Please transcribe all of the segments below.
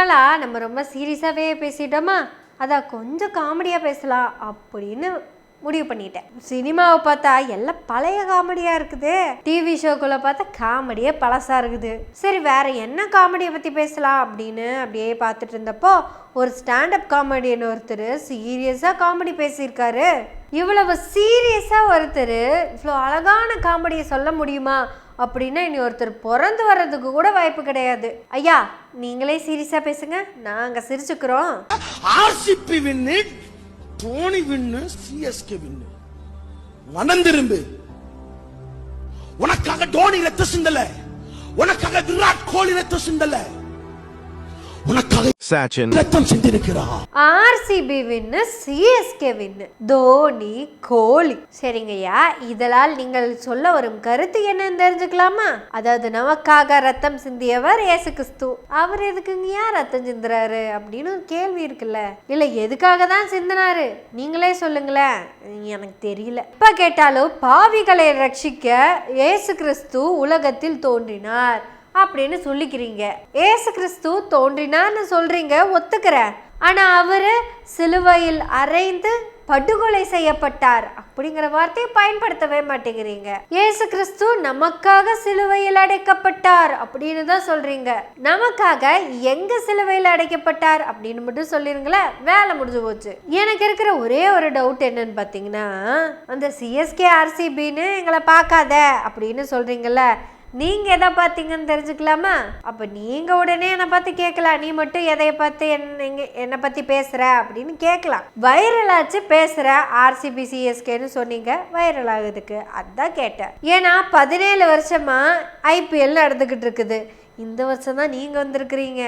நாளாக நம்ம ரொம்ப சீரியஸாகவே பேசிட்டோமா, அதான் கொஞ்சம் காமெடியாக பேசலாம் அப்படின்னு முடிவு பண்ணிட்டேன். சினிமாவை பார்த்தா எல்லாம் பழைய காமெடியாக இருக்குது, டிவி ஷோக்குள்ளே பார்த்தா காமெடியே பழசாக இருக்குது. சரி வேற என்ன காமெடியை பற்றி பேசலாம் அப்படின்னு அப்படியே பார்த்துட்டு இருந்தப்போ ஒரு ஸ்டாண்டப் காமெடியன் ஒருத்தர் சீரியஸாக காமெடி பேசியிருக்காரு. இவ்வளவு சீரியஸாக ஒருத்தர் இவ்வளோ அழகான காமெடியை சொல்ல முடியுமா அப்படின்னா இனி ஒருத்தர் பிறந்து வர்றதுக்கு கூட வாய்ப்பு கிடையாது. ஐயா நீங்களே சீரியஸாக பேசுங்க, நாங்கள் சிரிச்சுக்கிறோம். ஆர்சிபி வின்னு, தோனி வின்னு, சிஎஸ்கே வின்னு. மனம் திரும்பு. உனக்காக தோனி ரத்த சிந்தல, உனக்காக விராட் கோலி ரத்த சிந்தல, உனக்காக சச்சின் ரத்தம் சிந்திருக்கிறார். ஆர்சிபி வின்னு, சிஎஸ்கே வின்னு, தோனி, கோலி. சரிங்கய்யா, இதனால் நீங்கள் சொல்ல வரும் கருத்து என்னன்னு தெரிஞ்சுக்கலாமா? அதாவது நமக்காக ரத்தம் சிந்தியவர் இயேசு கிறிஸ்து, அவர் எதுக்குங்கய்யா ரத்தம் சிந்துறாரு அப்படின்னு கேள்வி இருக்குல்ல. இல்ல எதுக்காக தான் சிந்தினாரு நீங்களே சொல்லுங்களேன், எனக்கு தெரியல. இப்ப கேட்டாலும் பாவிகளை ரட்சிக்க இயேசு கிறிஸ்து உலகத்தில் தோன்றினார் அப்படின்னு சொல்லிக்கிறீங்க. ஏசு கிறிஸ்து தோன்றினான்னு சொல்றீங்க, ஒத்துக்கிறேன். ஆனா அவரு சிலுவையில் அறைந்து படுகொலை செய்யப்பட்டார் அப்படிங்கிற வார்த்தையை பயன்படுத்தவே மாட்டேங்கிறீங்க. ஏசு கிறிஸ்து நமக்காக சிலுவையில் அடைக்கப்பட்டார் அப்படின்னு தான் சொல்றீங்க. நமக்காக எங்க சிலுவையில் அடைக்கப்பட்டார் அப்படின்னு மட்டும் சொல்லிருங்களேன், வேலை முடிஞ்சு போச்சு. எனக்கு இருக்கிற ஒரே ஒரு டவுட் என்னன்னு பாத்தீங்கன்னா, அந்த சிஎஸ்கே ஆர்சிபின்னு எங்களை பார்க்காத அப்படின்னு சொல்றீங்கல்ல, நீங்க எதை பார்த்தீங்கன்னு தெரிஞ்சுக்கலாமா? அப்ப நீங்க உடனே என்னை பார்த்து கேட்கலாம், நீ மட்டும் எதைய பார்த்து என்னை பத்தி பேசுற அப்படின்னு கேட்கலாம். வைரல் ஆச்சு பேசுற ஆர்சிபி சிஎஸ்கேன்னு சொன்னீங்க, வைரல் ஆகுதுக்கு அதான் கேட்டேன். ஏன்னா 17 வருஷமா ஐபிஎல் நடந்துகிட்டு இருக்குது, இந்த வருஷம் தான் நீங்க வந்திருக்கிறீங்க.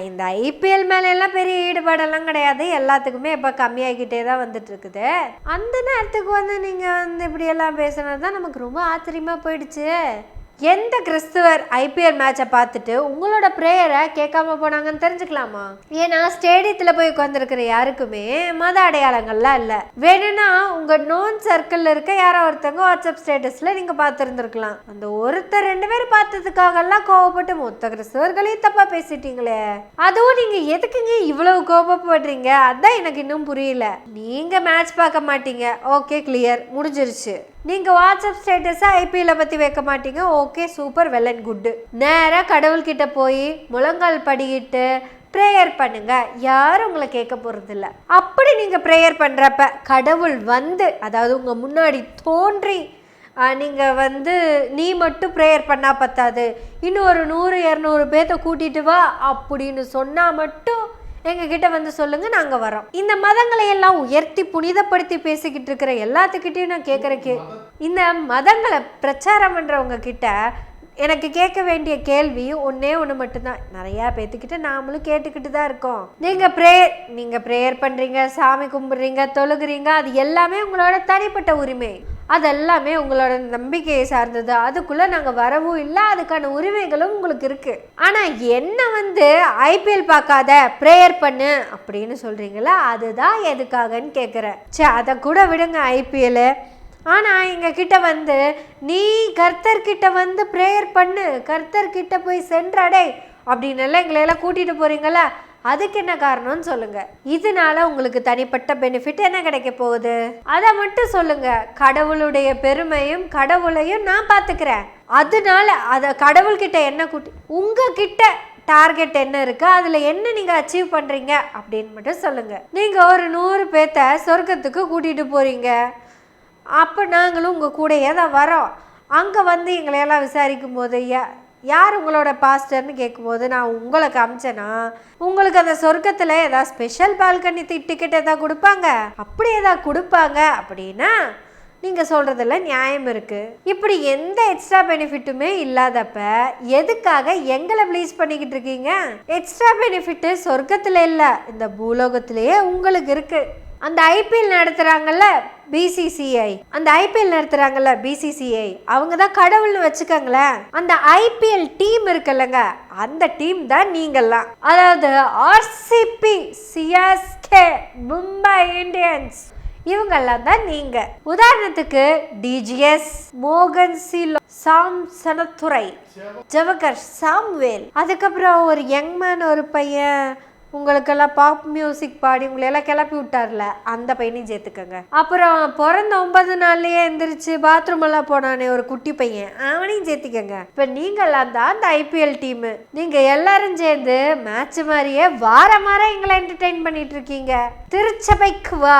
இந்த ஐபிஎல் மேல எல்லாம் பெரிய ஈடுபாடெல்லாம் கிடையாது, எல்லாத்துக்குமே இப்ப கம்மியாகிட்டே தான் வந்துட்டு இருக்குது. அந்த நேரத்துக்கு வந்து நீங்க வந்து இப்படி எல்லாம் பேசுனதுதான் நமக்கு ரொம்ப ஆச்சரியமா போயிடுச்சு. எந்த கிறிஸ்துவர் ஐபிஎல் மேட்சை பார்த்துட்டு உங்களோட ப்ரேயரை கேட்காம போனாங்கன்னு தெரிஞ்சுக்கலாமா? ஏன்னா ஸ்டேடியத்தில் போய் உட்காந்துருக்கிற யாருக்குமே மத அடையாளங்கள்லாம் இல்லை. வேணும்னா உங்க நோன் சர்க்கிள் இருக்க யாரோ ஒருத்தவங்க வாட்ஸ்அப் ஸ்டேட்டஸ்ல நீங்க பார்த்துருந்துருக்கலாம். அந்த ஒருத்தர் 2 பேர் பார்த்ததுக்காகலாம் கோவப்பட்டு மொத்த கிறிஸ்தவர்களையும் தப்பா பேசிட்டீங்களே, அதுவும் நீங்க எதுக்குங்க இவ்வளவு கோபப்படுறீங்க? அதான் எனக்கு இன்னும் புரியல. நீங்க மேட்ச் பார்க்க மாட்டீங்க, ஓகே கிளியர், முடிஞ்சிருச்சு. நீங்க வாட்ஸ்அப் ஸ்டேட்டஸ் ஐபிஎல் பத்தி வைக்க மாட்டீங்க, okay super, well and good. நேரா கடவுள்கிட்ட போய் முழங்கால் படிக்கிட்டு ப்ரேயர் பண்ணுங்க, யாரும் உங்களை கேட்க போறது இல்லை. அப்படி நீங்க ப்ரேயர் பண்றப்ப கடவுள் வந்து, அதாவது உங்க முன்னாடி தோன்றி நீங்க வந்து நீ மட்டும் ப்ரேயர் பண்ணா பத்தாது, இன்னும் ஒரு 100-200 பேர்த்த கூட்டிட்டு வா அப்படின்னு சொன்னா மட்டும் எங்ககிட்ட வந்து சொல்லுங்க, நாங்க வரோம். இந்த மதங்களை எல்லாம் உயர்த்தி புனிதப்படுத்தி பேசிக்கிட்டு இருக்கிற எல்லாத்துக்கிட்டையும் நான் கேட்கறக்கு, இந்த மதங்களை பிரச்சாரம் பண்றவங்க கிட்ட எனக்கு கேட்க வேண்டிய கேள்வி ஒன்னே ஒன்று மட்டும்தான். நிறையா பேத்துக்கிட்ட நாமளும் கேட்டுக்கிட்டு தான் இருக்கோம். நீங்க ப்ரேயர் பண்றீங்க, சாமி கும்பிடுறீங்க, தொழுகிறீங்க, அது எல்லாமே உங்களோட தனிப்பட்ட உரிமை, அதெல்லாமே உங்களோட நம்பிக்கையை சார்ந்தது, அதுக்குள்ள நாங்க வரவும் இல்லை, அதுக்கான உரிமைகளும் உங்களுக்கு இருக்கு. ஆனா என்ன வந்து ஐபிஎல் பார்க்காத ப்ரேயர் பண்ணு அப்படின்னு சொல்றீங்களா, அதுதான் எதுக்காகன்னு கேட்குறேன். சரி அதை கூட விடுங்க ஐபிஎல். ஆனா எங்க கிட்ட வந்து நீ கர்த்தர்கிட்ட வந்து ப்ரேயர் பண்ணு, கர்த்தர்கிட்ட போய் சென்றடை அப்படின்னு எல்லாம் எங்களை எல்லாம் கூட்டிட்டு போறீங்களா, அதுக்கு என்ன காரணம்னு சொல்லுங்க. இதனால உங்களுக்கு தனிப்பட்ட பெனிஃபிட் என்ன கிடைக்க போகுது, அதை மட்டும் சொல்லுங்க. கடவுளுடைய பெருமையும் கடவுளையும் நான் பார்த்துக்கிறேன், அதனால அதை கடவுள்கிட்ட என்ன கூட்டி உங்ககிட்ட டார்கெட் என்ன இருக்கு, அதுல என்ன நீங்க அச்சீவ் பண்றீங்க அப்படின்னு மட்டும் சொல்லுங்க. நீங்க ஒரு 100 பேர்த்த சொர்க்கத்துக்கு கூட்டிட்டு போறீங்க, அப்போ நாங்களும் உங்கள் கூடயே தான் வரோம். அங்கே வந்து எங்களையெல்லாம் விசாரிக்கும் போது யார் உங்களோட பாஸ்டர்னு கேட்கும்போது நான் உங்களை காமிச்சேன்னா உங்களுக்கு அந்த சொர்க்கத்தில் ஏதாவது ஸ்பெஷல் பால்கனி டிக்கெட் ஏதாவது கொடுப்பாங்க, அப்படி ஏதாவது கொடுப்பாங்க அப்படின்னா நீங்கள் சொல்கிறதுல நியாயம் இருக்குது. இப்படி எந்த எக்ஸ்ட்ரா பெனிஃபிட்டுமே இல்லாதப்ப எதுக்காக எங்களை ப்ளீஸ் பண்ணிக்கிட்டு இருக்கீங்க? எக்ஸ்ட்ரா பெனிஃபிட்டு சொர்க்கத்தில் இல்லை, இந்த பூலோகத்திலேயே உங்களுக்கு இருக்குது. அந்த ஐபிஎல் நடத்துகிறாங்கல்ல பிசிசிஐ, அந்த ஐபிஎல் நடத்துகிறாங்கல்ல பிசிசிஐ, அவங்க தான் கடவுள்னு வச்சுக்கோங்களேன். அந்த ஐபிஎல் டீம் இருக்குல்லங்க, அந்த டீம் தான் நீங்கள்லாம். அதாவது ஆர்சிபி, சிஎஸ்கே, மும்பை இந்தியன்ஸ், இவங்கெல்லாம் தான் நீங்க. உதாரணத்துக்கு டிஜிஎஸ், மோகன் சிலோ, சாம் சனத்துறை, ஜவகர் சாம்வேல், அதுக்கப்புறம் ஒரு யங்மேன் ஒரு பையன் உங்களுக்கெல்லாம் பாப் மியூசிக் பாடி உங்களெல்லாம் கிளப்பி விட்டார்ல, அந்த பையனையும் சேர்த்துக்கங்க. அப்புறம் பிறந்த 9 நாள்லயே எந்திரிச்சு பாத்ரூம் எல்லாம் போனானே ஒரு குட்டி பையன், அவனையும் சேர்த்துக்கங்க. இப்ப நீங்கெல்லாம் தான் அந்த ஐபிஎல் டீம். நீங்க எல்லாரும் சேர்ந்து மேட்ச் மாதிரியே வாரம் எங்களை என்டர்டெயின் பண்ணிட்டு இருக்கீங்க. திருச்சபைக்கு வா,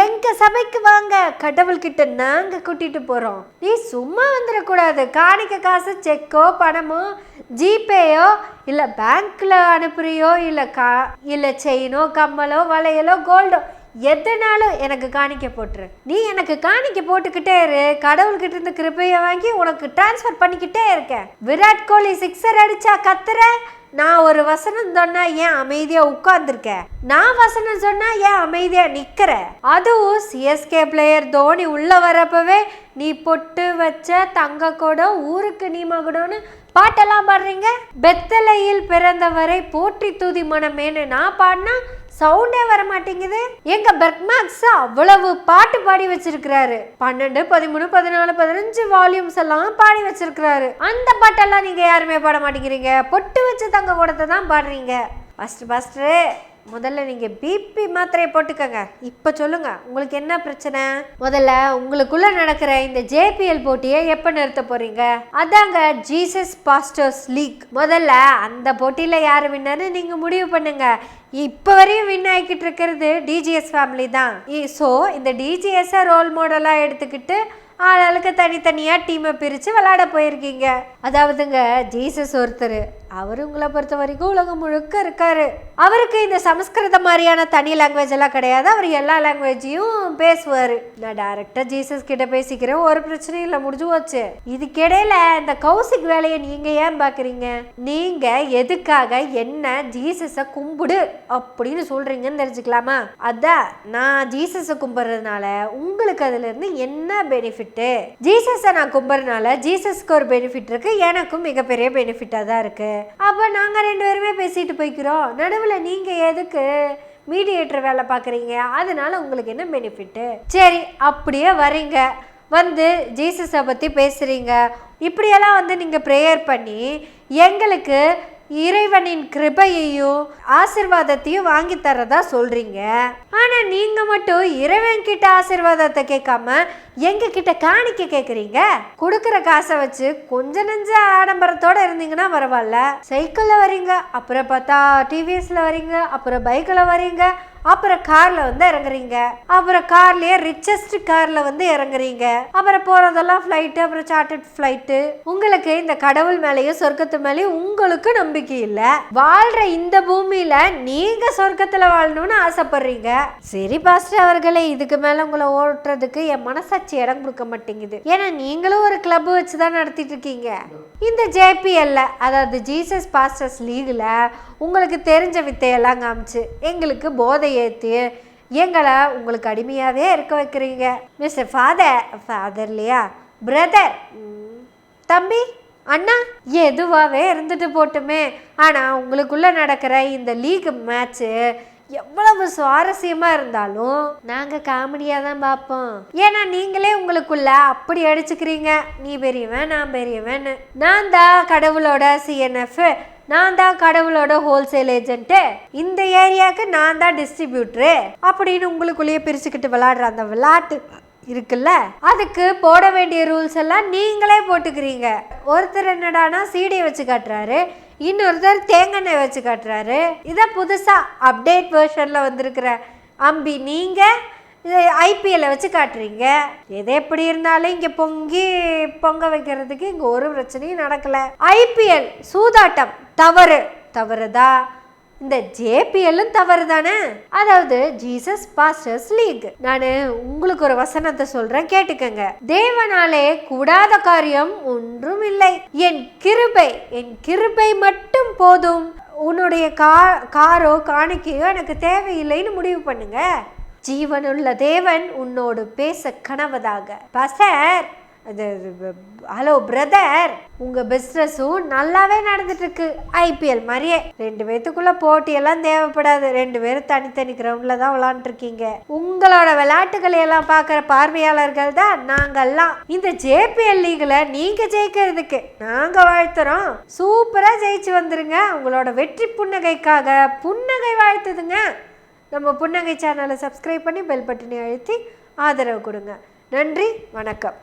எங்க சபைக்கு வாங்க, கடவுள்கிட்ட நாங்க கூட்டிட்டு போறோம். நீ சும்மா வந்துடக்கூடாது. காணிக்க காசு செக்கோ பணமோ ஜிபேயோ இல்ல பேங்க்ல அனுப்புறியோ இல்ல செயினோ கம்மலோ வளையலோ கோல்டோ எதுனாலும் எனக்கு காணிக்க போட்டுரு. நீ எனக்கு காணிக்க போட்டுக்கிட்டே இரு. கடவுள்கிட்ட இருந்து கிருபையை வாங்கி உனக்கு டிரான்ஸ்ஃபர் பண்ணிக்கிட்டே இருக்கேன். விராட் கோலி 6 அடிச்சா கத்துற, நான் ஒரு வசனம் சொன்னா ஏன் அமைதியா உட்கார்ந்துருக்க, நான் வசனம் சொன்னா ஏன் அமைதியா நிக்கிற. அதுவும் சிஎஸ்கே பிளேயர் தோனி உள்ள வரப்பவே நீ பொட்டு வச்ச தங்க கூட ஊருக்கு நீ மகுடோன்னு பாட்டெல்லாம் பாடுறீங்க. பெத்தலையில் பிறந்தவரை போற்றி தூதி மனமேன்னு நான் பாடினா சவுண்டே வர மாட்டேங்குது. எங்க பெர்க்மாக்ஸ் அவ்வளவு பாட்டு பாடி வச்சிருக்கிறாரு. 12, 13, 14, 15 வால்யூம்ஸ் எல்லாம் பாடி வச்சிருக்கிறாரு. அந்த பாட்டெல்லாம் நீங்க யாருமே பாட மாட்டேங்கிறீங்க. பொட்டு வச்சு தங்க கூடத்தை தான் பாடுறீங்க. ஃபர்ஸ்ட் முதல்ல நீங்க பிபி மாத்திரையை போட்டுக்கங்க. இப்ப சொல்லுங்க, உங்களுக்கு என்ன பிரச்சனை? முதல்ல உங்களுக்குள்ள நடக்கிற இந்த ஜேபிஎல் போட்டியை எப்ப நிறுத்த போறீங்க? அதாங்க ஜீசஸ் பாஸ்டர்ஸ் லீக். முதல்ல அந்த போட்டியில யாரு வின்னர்னு நீங்க முடிவு பண்ணுங்க. இப்ப வரையும் வின் ஆகிக்கிட்டு இருக்கிறது டிஜிஎஸ் ஃபேமிலி தான். ஸோ இந்த டிஜிஎஸ் ரோல் மாடலா எடுத்துக்கிட்டு ஆளுக்கு தனித்தனியா டீமை பிரிச்சு விளையாட போயிருக்கீங்க. அதாவதுங்க ஜீசஸ் ஒருத்தர், அவர் உங்களை பொறுத்த வரைக்கும் உலகம் முழுக்க இருக்காரு. அவருக்கு இந்த சமஸ்கிருதம் மாதிரியான தனி லாங்குவேஜ் எல்லாம் கிடையாது. அவர் எல்லா லாங்குவேஜையும் பேசுவாரு. நான் டைரக்டா ஜீசஸ் கிட்ட பேசிக்கிறேன், ஒரு பிரச்சனையும் இல்லை, முடிஞ்சு போச்சு. இதுக்கிடையில இந்த கௌசிக் வேலையை நீங்க ஏன் பாக்குறீங்க? நீங்க எதுக்காக என்ன ஜீசஸ கும்பிடு அப்படின்னு சொல்றீங்கன்னு தெரிஞ்சுக்கலாமா? அதான் நான் ஜீசஸ கும்பிடுறதுனால உங்களுக்கு அதுல இருந்து என்ன பெனிஃபிட்? ஜீசஸ நான் கும்பிடுறதுனால ஜீசஸ்க்கு ஒரு பெனிஃபிட் இருக்கு, எனக்கும் மிகப்பெரிய பெனிஃபிட்டா தான் இருக்கு. அப்ப நாங்க 2 பேருமே பேசிட்டு போய்க்கிறோம். நடுவுல நீங்க எதுக்கு மீடியேட்டர் வேலை பாக்குறீங்க? அதனால உங்களுக்கு என்ன பெனிஃபிட்? சரி, அப்படியே வரீங்க, வந்து ஜீசஸை பத்தி பேசுறீங்க. இப்படியெல்லாம் வந்து நீங்க ப்ரேயர் பண்ணி எங்களுக்கு இறைவனின் கிருபையையும் ஆசீர்வாதத்தையும் வாங்கி தரதா சொல்றீங்க. ஆனா நீங்க மட்டும் இறைவன் கிட்ட ஆசீர்வாதத்தை கேட்காம எங்க கிட்ட காணிக்க கேக்குறீங்க. கொடுக்கற காசை வச்சு கொஞ்ச நெஞ்ச ஆடம்பரத்தோட இருந்தீங்கன்னா பரவாயில்ல. சைக்கிள்ல வரீங்க, அப்புறம் பார்த்தா டிவிஎஸ்ல வரீங்க, அப்புறம் பைக்ல வரீங்க, அப்புறம் கார்ல வந்து இறங்குறீங்க, அப்புறம் கார்லயே ரிச்சஸ்ட் கார்ல வந்து இறங்குறீங்க, அப்புறம் போறதெல்லாம் ஃபிளைட்டு, அப்புறம் சார்ட்டர்ட் ஃபிளைட்டு. உங்களுக்கு இந்த கடவுள் மேலேயும் சொர்க்கத்து மேலேயும் உங்களுக்கு நம்பிக்கை இல்ல. வாழ்ற இந்த பூமியில நீங்க சொர்க்கத்துல வாழணும்னு ஆசைப்படுறீங்க. சரி பாஸ்டர் அவர்களே, இதுக்கு மேல உங்களை ஓட்டுறதுக்கு என் மனசாட்சி இடம் கொடுக்க மாட்டேங்குது. ஏன்னா நீங்களும் ஒரு கிளப் வச்சுதான் நடத்திட்டு இருக்கீங்க. இந்த ஜேபிஎல்ல, அதாவது ஜீசஸ் பாஸ்டர்ஸ் லீக்ல உங்களுக்கு தெரிஞ்ச வித்தையெல்லாம் காமிச்சு எங்களுக்கு போதை ஏற்றி எங்களை உங்களுக்கு அடிமையாகவே இருக்க வைக்கிறீங்க. மிஸ்டர் ஃபாதர் இல்லையா, பிரதர், தம்பி, அண்ணா, எதுவாகவே இருந்துட்டு போட்டுமே. ஆனால் உங்களுக்குள்ள நடக்கிற இந்த லீக் மேட்ச்சு எவ்வளவு சுவாரஸ்யமா இருந்தாலும் நாங்க காமெடியா தான் பார்ப்போம். ஏன்னா நீங்களே உங்களுக்குள்ள அப்படி அடிச்சுக்கிறீங்க, நீ பெரியவன் நான் பெரியவன், நான் தான் கடவுளோட சிஎன்எஃப், நான் தான் கடவுளோட ஹோல்சேல் ஏஜென்ட், இந்த ஏரியாவுக்கு நான் தான் டிஸ்ட்ரிபியூட்டரு அப்படின்னு உங்களுக்குள்ளேயே பிரிச்சுக்கிட்டு விளையாடுற அந்த விளையாட்டு இருக்குல்ல, அதுக்கு போட வேண்டிய ரூல்ஸ் எல்லாம் நீங்களே போட்டுக்கிறீங்க. ஒருத்தர் என்னடானா சீடியை வச்சு காட்டுறாரு, இன்னொருத்தர் தேங்காய் வச்சு காட்டுறாரு. இதான் புதுசா அப்டேட் வெர்ஷன்ல வந்திருக்கிற அம்பி நீங்க ஐபிஎல்ல வச்சு காட்டுறீங்க. எது எப்படி இருந்தாலும் இங்க பொங்க வைக்கிறதுக்கு இங்க ஒரு பிரச்சனையும் நடக்கல. ஐபிஎல் சூதாட்டம் தவறுதா, இந்த ஜேபிஎல்லும் தவறு தானே. அதாவது ஜீசஸ் பாஸ்டர்ஸ் லீக். நான் உங்களுக்கு ஒரு வசனத்தை சொல்றேன், கேட்டுக்கங்க. தேவனாலே கூடாத காரியம் ஒன்றும் இல்லை, என் கிருபை மட்டும் போதும், உன்னுடைய காரோ காணிக்கையோ எனக்கு தேவையில்லைன்னு முடிவு பண்ணுங்க. ஜீவனுள்ள தேவன் உன்னோடு பேச கனவதாக. பாஸ்டர், ஹலோ பிரதர், உங்க பிஸ்னஸும் நல்லாவே நடந்துட்டு இருக்கு. ஐபிஎல் மாதிரியே 2 பேத்துக்குள்ள போட்டியெல்லாம் தேவைப்படாது. 2 பேரும் தனித்தனி கிரவுண்ட்ல தான் விளாண்டுருக்கீங்க. உங்களோட விளையாட்டுகளை எல்லாம் பார்க்குற பார்வையாளர்கள் தான் நாங்கெல்லாம். இந்த ஜேபிஎல் லீக்ல நீங்க ஜெயிக்கிறதுக்கு நாங்க வாழ்த்துறோம். சூப்பரா ஜெயிச்சு வந்துருங்க. உங்களோட வெற்றி புன்னகைக்காக புன்னகை வாழ்த்துதுங்க. நம்ம புன்னகை சேனலை சப்ஸ்கிரைப் பண்ணி பெல் பட்டனை அழுத்தி ஆதரவு கொடுங்க. நன்றி, வணக்கம்.